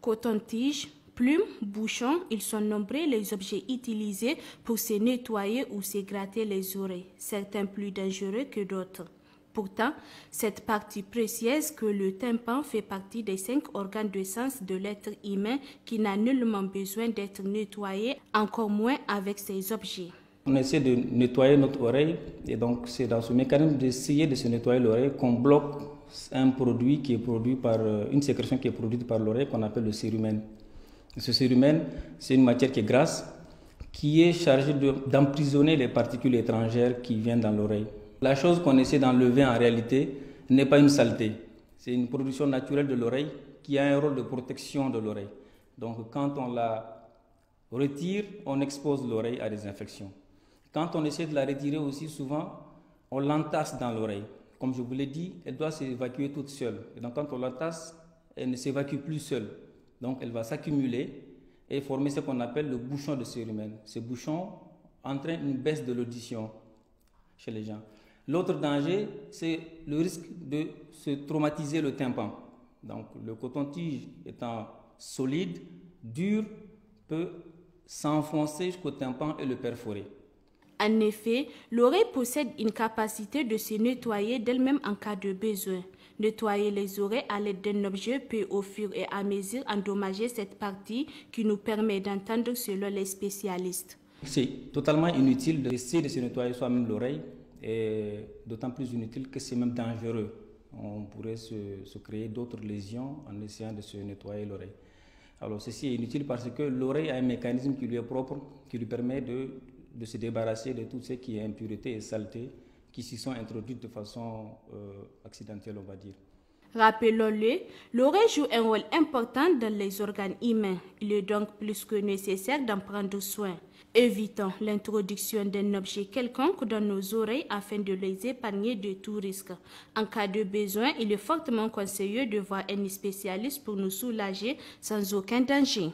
Coton-tige, plumes, bouchons, ils sont nombreux les objets utilisés pour se nettoyer ou se gratter les oreilles, certains plus dangereux que d'autres. Pourtant, cette partie précieuse que le tympan fait partie des 5 organes de sens de l'être humain qui n'a nullement besoin d'être nettoyé, encore moins avec ces objets. On essaie de nettoyer notre oreille et donc c'est dans ce mécanisme d'essayer de se nettoyer l'oreille qu'on bloque un produit qui est produit par une sécrétion qui est produite par l'oreille qu'on appelle le cérumen. Ce cérumen, c'est une matière qui est grasse qui est chargée d'emprisonner les particules étrangères qui viennent dans l'oreille. La chose qu'on essaie d'enlever en réalité n'est pas une saleté. C'est une production naturelle de l'oreille qui a un rôle de protection de l'oreille. Donc quand on la retire, on expose l'oreille à des infections. Quand on essaie de la retirer aussi, souvent, on l'entasse dans l'oreille. Comme je vous l'ai dit, elle doit s'évacuer toute seule. Et donc quand on l'entasse, elle ne s'évacue plus seule. Donc elle va s'accumuler et former ce qu'on appelle le bouchon de cérumen. Ce bouchon entraîne une baisse de l'audition chez les gens. L'autre danger, c'est le risque de se traumatiser le tympan. Donc le coton-tige étant solide, dur, peut s'enfoncer jusqu'au tympan et le perforer. En effet, l'oreille possède une capacité de se nettoyer d'elle-même en cas de besoin. Nettoyer les oreilles à l'aide d'un objet peut au fur et à mesure endommager cette partie qui nous permet d'entendre selon les spécialistes. C'est totalement inutile d'essayer de se nettoyer soi-même l'oreille. Et d'autant plus inutile que c'est même dangereux. On pourrait se créer d'autres lésions en essayant de se nettoyer l'oreille. Alors ceci est inutile parce que l'oreille a un mécanisme qui lui est propre, qui lui permet de se débarrasser de tout ce qui est impureté et saleté qui s'y sont introduites de façon accidentelle, on va dire. Rappelons-le, l'oreille joue un rôle important dans les organes humains. Il est donc plus que nécessaire d'en prendre soin. Évitons l'introduction d'un objet quelconque dans nos oreilles afin de les épargner de tout risque. En cas de besoin, il est fortement conseillé de voir un spécialiste pour nous soulager sans aucun danger.